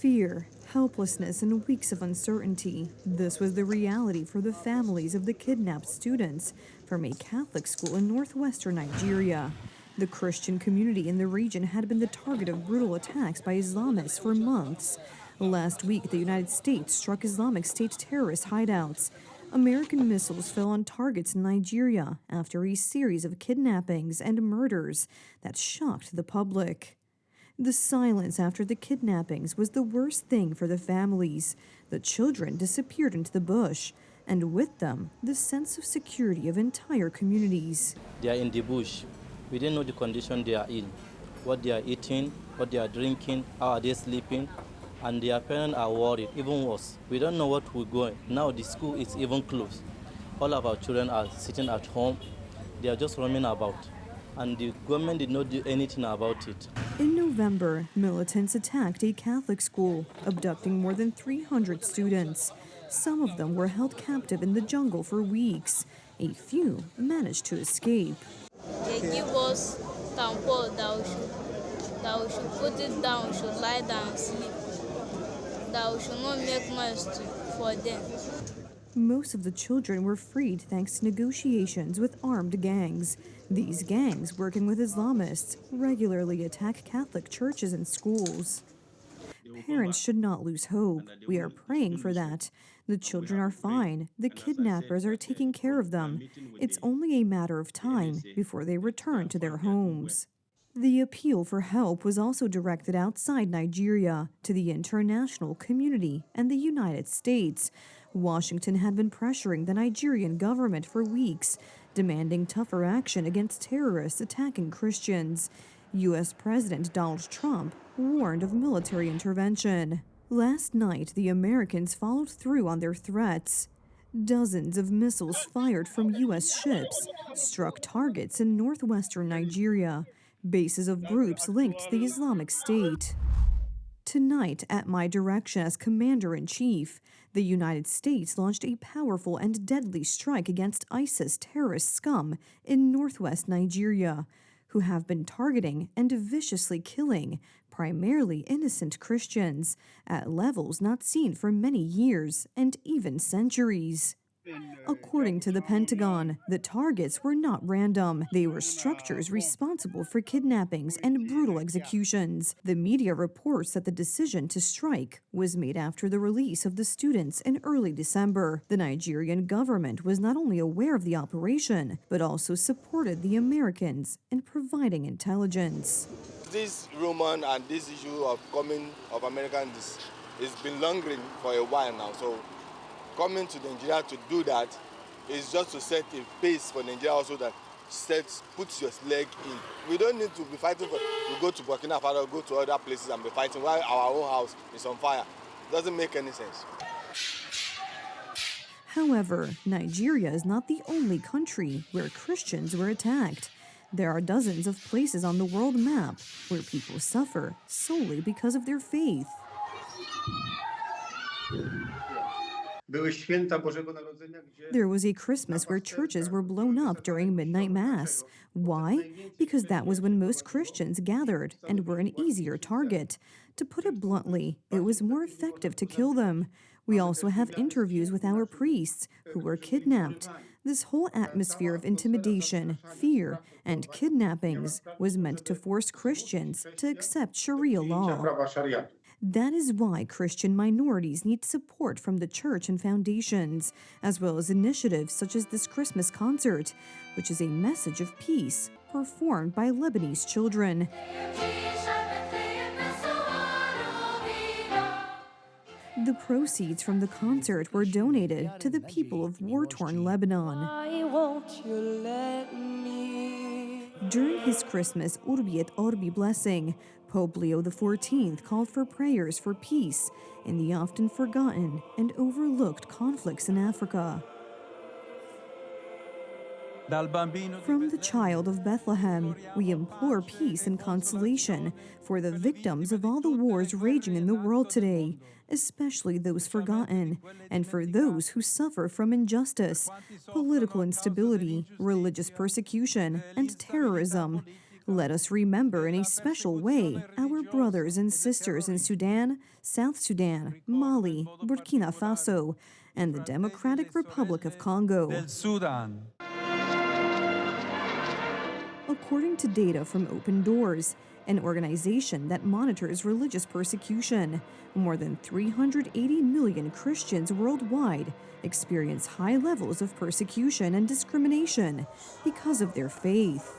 Fear, helplessness, and weeks of uncertainty. This was the reality for the families of the kidnapped students from a Catholic school in northwestern Nigeria. The Christian community in the region had been the target of brutal attacks by Islamists for months. Last week, the United States struck Islamic State terrorist hideouts. American missiles fell on targets in Nigeria after a series of kidnappings and murders that shocked the public. The silence after the kidnappings was the worst thing for the families. The children disappeared into the bush, and with them, the sense of security of entire communities. They are in the bush. We didn't know the condition they are in, what they are eating, what they are drinking, how are they sleeping, and their parents are worried, even worse. We don't know what we're going. Now the school is even closed. All of our children are sitting at home. They are just roaming about, and the government did not do anything about it. In November, militants attacked a Catholic school, abducting more than 300 students. Some of them were held captive in the jungle for weeks. A few managed to escape. They give us tampon that we should put it down, we should lie down and sleep, that we should not make noise for them. Most of the children were freed thanks to negotiations with armed gangs. These gangs, working with Islamists, regularly attack Catholic churches and schools. Parents should not lose hope. We are praying for that. The children are fine. The kidnappers are taking care of them. It's only a matter of time before they return to their homes. The appeal for help was also directed outside Nigeria, to the international community and the United States. Washington had been pressuring the Nigerian government for weeks, demanding tougher action against terrorists attacking Christians. U.S. President Donald Trump warned of military intervention. Last night, the Americans followed through on their threats. Dozens of missiles fired from U.S. ships struck targets in northwestern Nigeria, bases of groups linked to the Islamic State. Tonight, at my direction as Commander-in-Chief, the United States launched a powerful and deadly strike against ISIS terrorist scum in northwest Nigeria, who have been targeting and viciously killing primarily innocent Christians at levels not seen for many years and even centuries. According to the Pentagon, the targets were not random. They were structures responsible for kidnappings and brutal executions. The media reports that the decision to strike was made after the release of the students in early December. The Nigerian government was not only aware of the operation, but also supported the Americans in providing intelligence. This rumor and this issue of coming of Americans has been lingering for a while now. So coming to Nigeria to do that is just to set a pace for Nigeria also that puts your leg in. We don't need to be fighting to go to Burkina Faso, go to other places and be fighting while our own house is on fire. It doesn't make any sense. However, Nigeria is not the only country where Christians were attacked. There are dozens of places on the world map where people suffer solely because of their faith. There was a Christmas where churches were blown up during midnight mass. Why? Because that was when most Christians gathered and were an easier target. To put it bluntly, it was more effective to kill them. We also have interviews with our priests who were kidnapped. This whole atmosphere of intimidation, fear, and kidnappings was meant to force Christians to accept Sharia law. That is why Christian minorities need support from the church and foundations, as well as initiatives such as this Christmas concert, which is a message of peace performed by Lebanese children. The proceeds from the concert were donated to the people of war-torn Lebanon. During his Christmas Urbi et Orbi blessing, Pope Leo XIV called for prayers for peace in the often forgotten and overlooked conflicts in Africa. From the Child of Bethlehem, we implore peace and consolation for the victims of all the wars raging in the world today, especially those forgotten, and for those who suffer from injustice, political instability, religious persecution, and terrorism. Let us remember in a special way our brothers and sisters in Sudan, South Sudan, Mali, Burkina Faso, and the Democratic Republic of Congo. According to data from Open Doors, an organization that monitors religious persecution, more than 380 million Christians worldwide experience high levels of persecution and discrimination because of their faith.